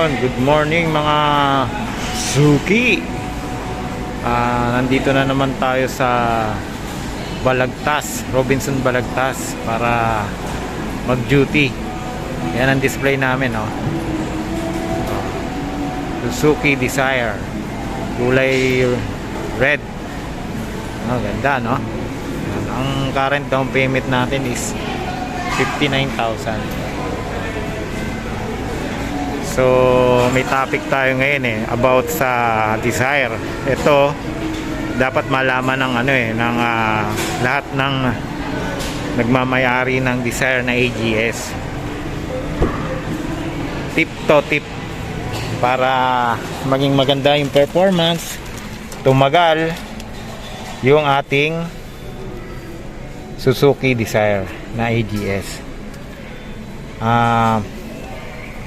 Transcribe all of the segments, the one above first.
Ayun, good morning mga Suki. Nandito na naman tayo sa Balagtas, Robinson Balagtas para mag-duty. Yan ang display namin, no? Suzuki Desire, kulay red. Ganda, no? Ang current down payment natin is 59,000. So may topic tayo ngayon about sa Desire. Ito dapat malaman ng ng lahat ng nagmamayari ng Desire na AGS. Tip to tip para maging maganda yung performance, tumagal yung ating Suzuki Desire na AGS.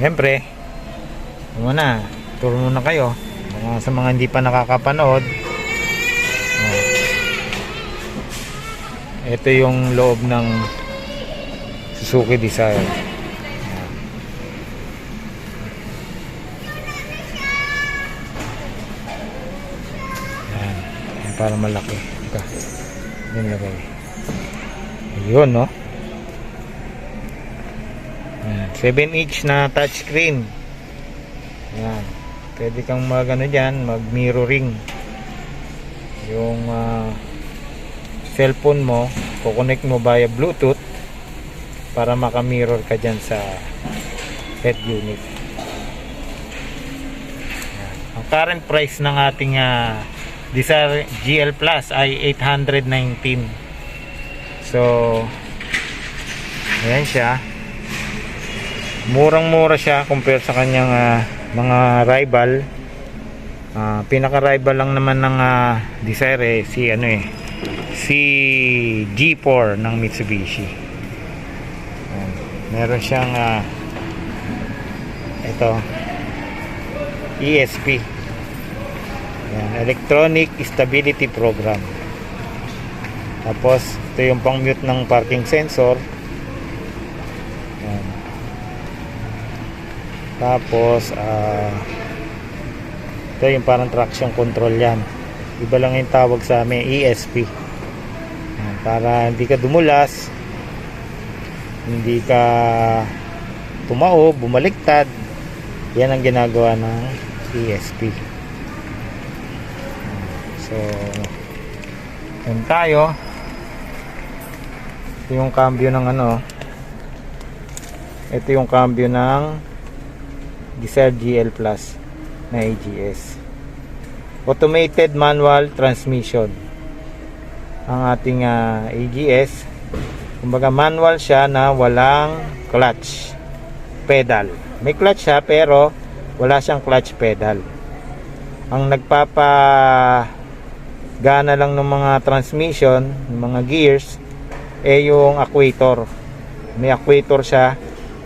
Siyempre muna, turo muna kayo sa mga hindi pa nakakapanood. Ito yung loob ng Suzuki Desire. Yan, para malaki. Ito, yun lagay. Ayun, no? 7-inch na touchscreen. Yan. Pwede kang dyan, mag mirroring yung cellphone mo, kukonek mo via Bluetooth para maka-mirror ka dyan sa head unit. Yan. Ang current price ng ating Desire GL Plus ay 819. So ayan siya, murang-mura siya compare sa kanyang mga rival. Pinaka-rival lang naman ng Desire si G4 ng Mitsubishi. Meron siyang ito ESP, Electronic Stability Program. Tapos ito yung pang mute ng parking sensor. Tapos ito yung parang traction control yan. Iba lang yung tawag sa amin, ESP. Para hindi ka dumulas, hindi ka tumao, bumaliktad. Yan ang ginagawa ng ESP. So yan tayo. Ito yung cambio ng ito yung cambio ng Desire GL Plus na AGS. Automated manual transmission ang ating AGS. Kumbaga manual siya na walang clutch pedal. May clutch siya pero wala siyang clutch pedal. Ang nagpapagana lang ng mga transmission, ng mga gears, yung actuator. May actuator siya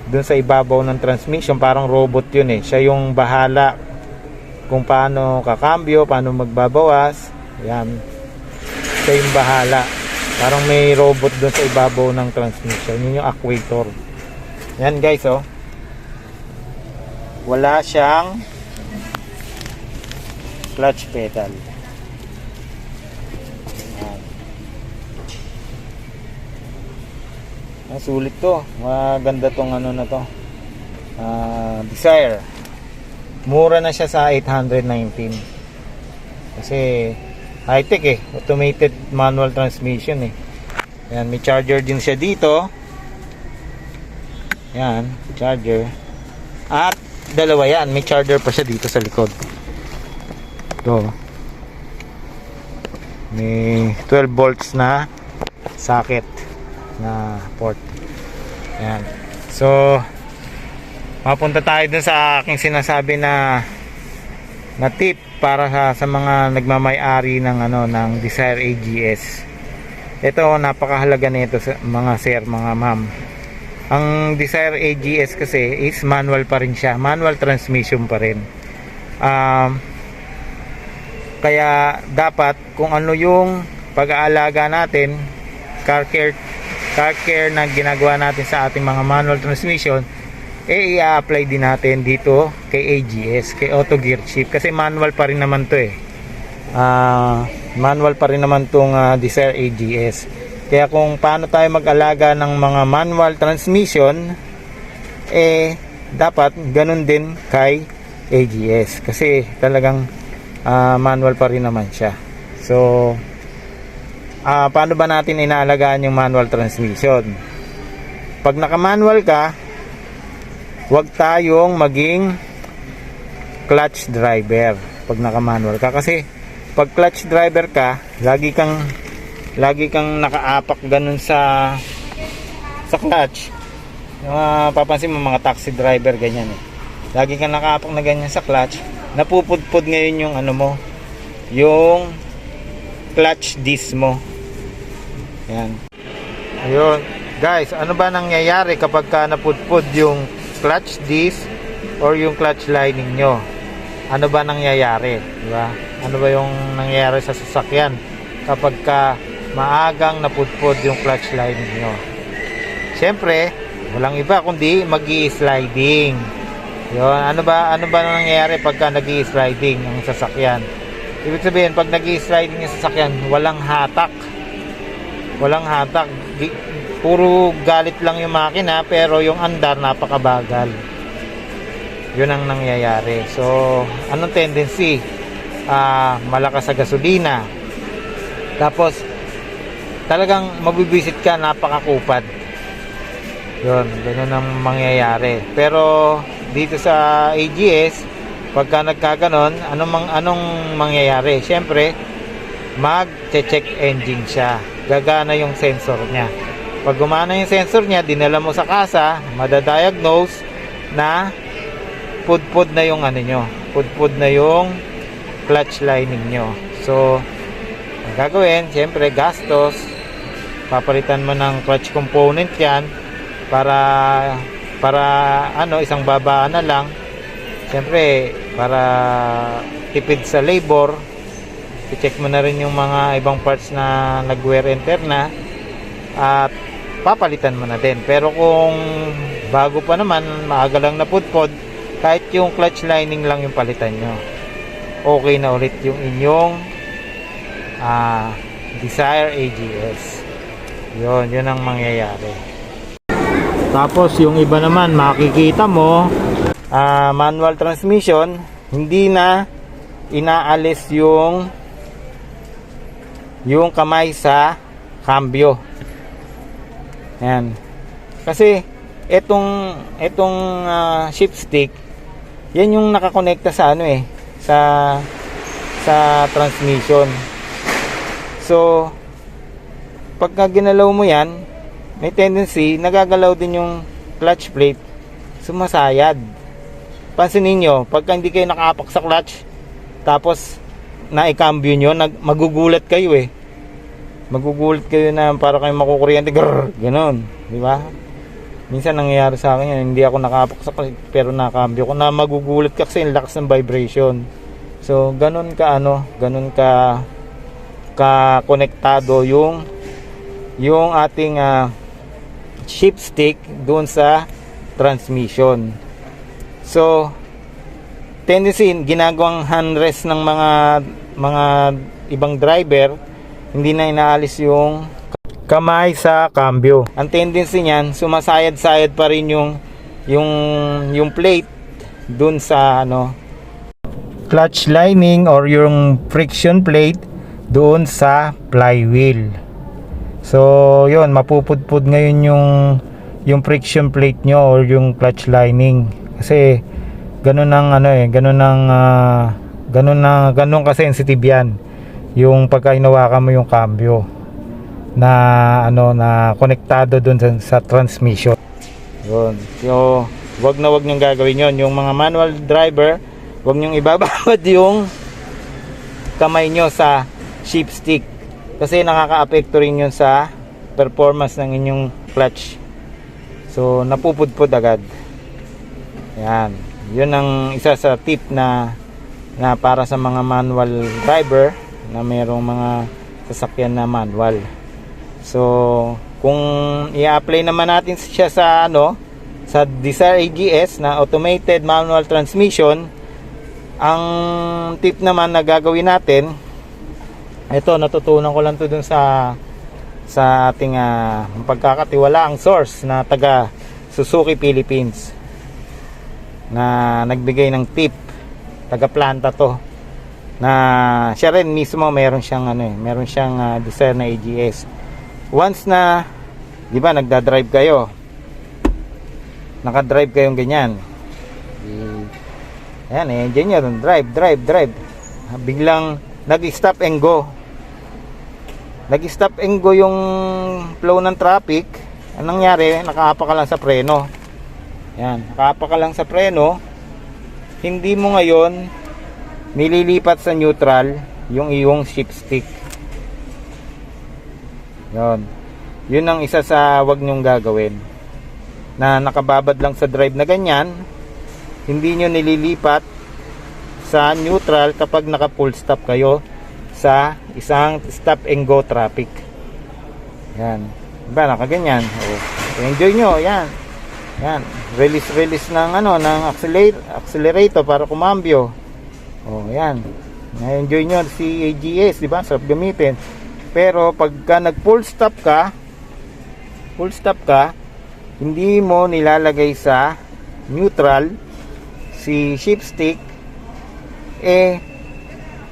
dun sa ibabaw ng transmission, parang robot yun siya yung bahala kung paano kakambyo, paano magbabawas. Yan, siya yung bahala, parang may robot dun sa ibabaw ng transmission. Yun yung actuator. Yan guys, wala siyang clutch pedal. Sulit to, maganda tong na to, Desire. Mura na siya sa 819 kasi high tech automated manual transmission Yan, may charger din siya dito. Yan, charger. At dalawa yan, may charger pa siya dito sa likod. Ito, may 12 volts na socket na port. Ayan. So mapunta tayo dun sa aking sinasabi na tip para sa mga nagmamay-ari ng ng Desire AGS. Ito, napakahalaga nito sa mga sir, mga ma'am. Ang Desire AGS kasi is manual pa rin siya, manual transmission pa rin. Kaya dapat kung ano yung pag-aalaga natin, car care na ginagawa natin sa ating mga manual transmission, i-apply din natin dito kay AGS, kay Auto Gear Shift, kasi manual pa rin naman to manual pa rin naman tong Desire AGS. Kaya kung paano tayo mag-alaga ng mga manual transmission, dapat ganun din kay AGS, kasi talagang manual pa rin naman siya. So paano ba natin inaalagaan yung manual transmission? Pag naka-manual ka, huwag tayong maging clutch driver pag naka-manual ka, kasi pag clutch driver ka, lagi kang nakaapak ganun sa clutch. Papansin mo mga taxi driver ganyan lagi kang nakaapak na ganyan sa clutch, napupudpud ngayon yung yung clutch disc mo. Yan. Ayun. Guys, ano ba nangyayari kapag napudpud yung clutch disc or yung clutch lining nyo? Ano ba nangyayari? Diba? Ano ba yung nangyayari sa sasakyan kapag maagang napudpud yung clutch lining nyo? Siyempre, walang iba kundi mag-i-sliding. Yun. Ano ba nangyayari pagka nag-i-sliding ang sasakyan? Ibig sabihin, pag nag-i-sliding yung sasakyan, walang hatak. Puro galit lang yung makina, pero yung andar napakabagal. Yun ang nangyayari. So anong tendency? Malakas sa gasolina, tapos talagang mabibisit ka, napakakupad. Yun, ganun ang mangyayari. Pero dito sa AGS, pagka nagkaganon, anong mangyayari? Siyempre, mag-check engine siya, gagana yung sensor niya. Pag gumana yung sensor niya, dinala mo sa kasa, madadiagnose na pudpud na yung pudpud na yung clutch lining nyo. So ang gagawin, siyempre gastos, papalitan mo ng clutch component yan para isang babaan na lang, siyempre para tipid sa labor. I-check mo na rin yung mga ibang parts na nag-wear and tear na, at papalitan mo na din. Pero kung bago pa naman, maaga lang na pudpod, kahit yung clutch lining lang yung palitan nyo, okay na ulit yung inyong Desire AGS. Yun ang mangyayari. Tapos yung iba naman, makikita mo manual transmission, hindi na inaalis yung kamay sa cambio. Yan. Kasi etong shift stick, yan yung nakakonekta sa sa transmission. So pagka ginalaw mo yan, may tendency nagagalaw din yung clutch plate, sumasayad. Pansinin nyo, pagka hindi kayo nakaapak sa clutch, tapos na-cambio nyo, magugulat kayo magugulat kayo na para kayo makukuryente, gano'n, di ba? Minsan nangyayari sa akin yan, hindi ako nakaapak sa clutch pero na-cambio ko, na magugulat ka kasi yung lakas ng vibration. So gano'n ka konektado yung ating shift stick doon sa transmission. So tendency, ginagawang handrest ng mga ibang driver, hindi na inaalis yung kamay sa cambio. Ang tendency niyan, sumasayad-sayad pa rin yung plate dun sa clutch lining or yung friction plate doon sa flywheel. So yun, mapupudpud ngayon yung friction plate nyo or yung clutch lining, kasi ganun ka sensitive yan, yung pagka hinawakan mo yung cambio na konektado dun sa transmission. Yun. So wag niyong gagawin yon. Yung mga manual driver, wag niyong ibababad yung kamay nyo sa shift stick, kasi nakaka-apekto rin yun sa performance ng inyong clutch. So napupudpud agad. Yan. Yun ang isa sa tip na para sa mga manual driver na mayroong mga sasakyan na manual. So kung i-apply naman natin siya sa sa Desire AGS na automated manual transmission, ang tip naman na gagawin natin, ito natutunan ko lang to dun sa ating pagkakatiwalaang source na taga Suzuki Philippines na nagbigay ng tip, taga planta to, na siya rin mismo meron siyang Desire na AGS. Once na, di ba, nagda-drive kayo, nakadrive kayong ganyan, ayan, engineer, drive, biglang nag-stop and go yung flow ng traffic. Anong nangyari? Nakaapa ka lang sa preno. Yan, nakaapa ka lang sa preno. Hindi mo ngayon nililipat sa neutral yung iyong shift stick. Yun ang isa sa wag nyong gagawin, na nakababad lang sa drive na ganyan. Hindi nyo nililipat sa neutral kapag naka full stop kayo sa isang stop and go traffic. Yan, diba, nakaganyan. Enjoy nyo, yan, release ng ng accelerator para kumambyo. Yan, na-enjoy nyo si AGS, diba, sarap gamitin. Pero pagka nag full stop ka, hindi mo nilalagay sa neutral si shift stick,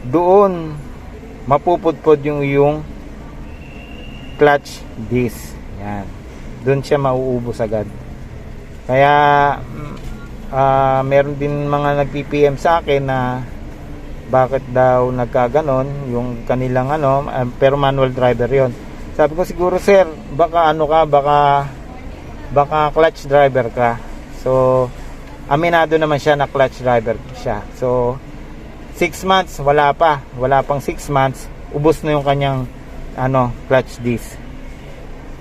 doon mapupudpod yung iyong clutch disc. Yan, doon siya mauubos agad. Kaya meron din mga nag-PPM sa akin na bakit daw nagkaganon yung kanilang pero manual driver yon. Sabi ko, siguro sir, baka baka clutch driver ka. So aminado naman siya na clutch driver siya. So 6 months, wala pang 6 months, ubos na yung kanyang clutch disc.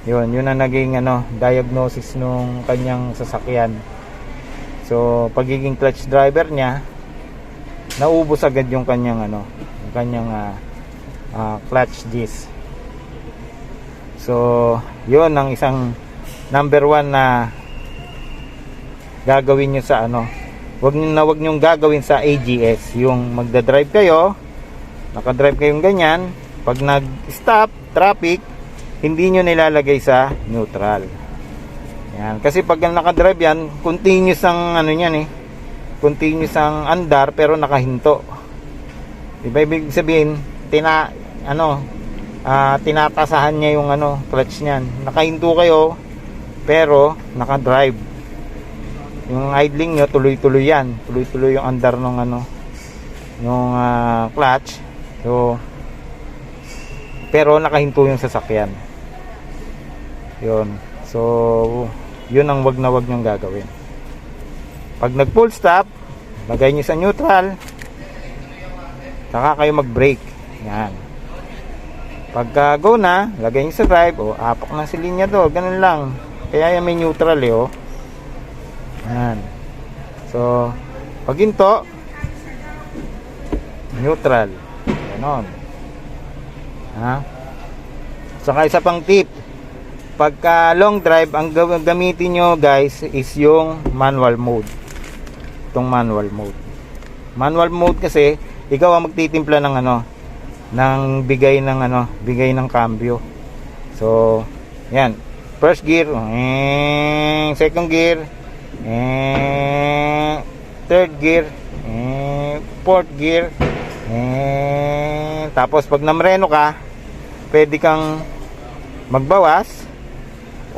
Yun ang naging diagnosis nung kanyang sasakyan. So pagiging clutch driver niya, naubos agad yung kanyang clutch disc. So yun ang isang number 1 na gagawin nyo sa wag nyong gagawin sa AGS. Yung magdadrive kayo, nakadrive kayong ganyan, pag nag-stop traffic, hindi nyo nilalagay sa neutral. Yan, kasi pag nakadrive yan, continuous ang continuous ang andar pero nakahinto. Diba, ibig sabihin tinatasahan niya yung clutch niyan. Nakahinto kayo pero nakadrive. Yung idling nyo, tuloy-tuloy yan. Tuloy-tuloy yung andar yung clutch. So, pero nakahinto yung sasakyan. Yun. So, yun ang wag nyong gagawin. Pag nag full stop, lagay nyo sa neutral, saka kayo mag-brake. Yan. Pagka go na, lagay nyo sa drive. Apak na si linya to. Ganun lang. Kaya yan may neutral Yan. So, pag hinto, neutral. Ganon. Saka isa pang tip, pagka long drive, ang gamitin nyo guys is yung manual mode. Itong manual mode. Manual mode kasi ikaw ang magtitimpla ng bigay ng cambio. So, yan. First gear, second gear, third gear, fourth gear, tapos pag namreno ka, pwede kang magbawas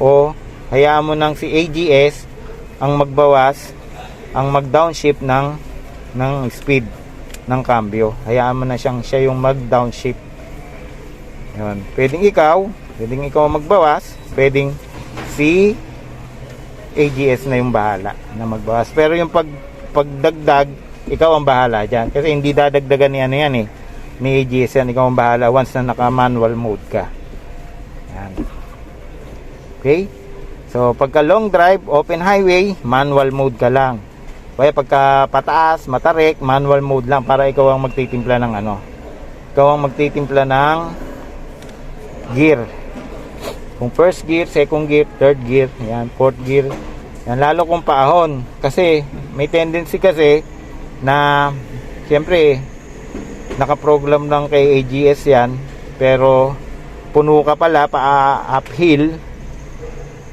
o hayaan mo nang si AGS ang magbawas, ang mag-downshift ng speed ng cambio. Hayaan mo na siya yung mag-downshift. Yun. Pwedeng ikaw magbawas, pwedeng si AGS na yung bahala na magbawas. Pero yung pagdagdag, ikaw ang bahala dyan. Kasi hindi dadagdagan ni AGS yan. Ikaw ang bahala once na naka-manual mode ka. Yan. Okay? So, pagka long drive, open highway, manual mode ka lang. Kaya pagka pataas, matarik, manual mode lang para ikaw ang magtitimpla ng ikaw ang magtitimpla ng gear. Kung first gear, second gear, third gear, yan, fourth gear, Yan, lalo kung paahon. Kasi may tendency kasi na siyempre nakaprogram lang kay AGS yan, pero puno ka pala pa uphill.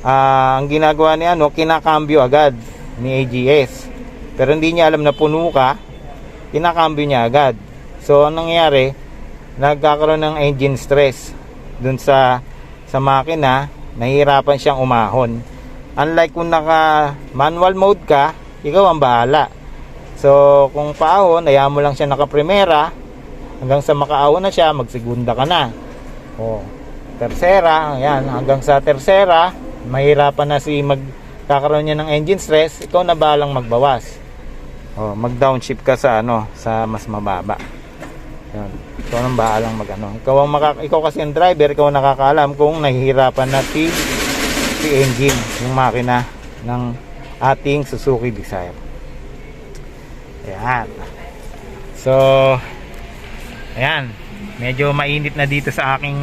Ang ginagawa niya kinakambyo agad ni AGS, pero hindi niya alam na puno ka, kinakambyo niya agad. So anong nangyayari, nagkakaroon ng engine stress dun sa makina, nahihirapan siyang umahon. Unlike kung naka manual mode ka, ikaw ang bahala. So kung paahon, hayaan mo lang siya naka primera hanggang sa makaahon na siya, magsegunda ka na. Tercera, ayan, hanggang sa tercera mahirapan na magkakaroon niya ng engine stress, ikaw na bahalang magbawas. Mag downshift ka sa sa mas mababa. Yan. Ikaw nang bahalang ikaw kasi ang driver, ikaw nakakaalam kung nahihirapan na si engine, yung makina ng ating Suzuki Dzire. Ayan. So ayan, medyo mainit na dito sa aking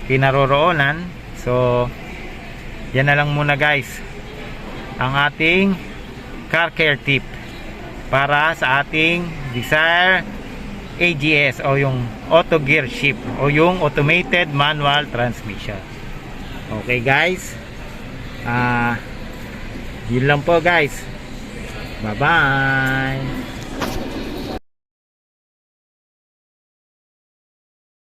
kinaroroonan. So yan na lang muna guys ang ating car care tip para sa ating Dzire AGS o yung auto gear shift o yung automated manual transmission. Okay guys, yun lang po guys. Bye bye.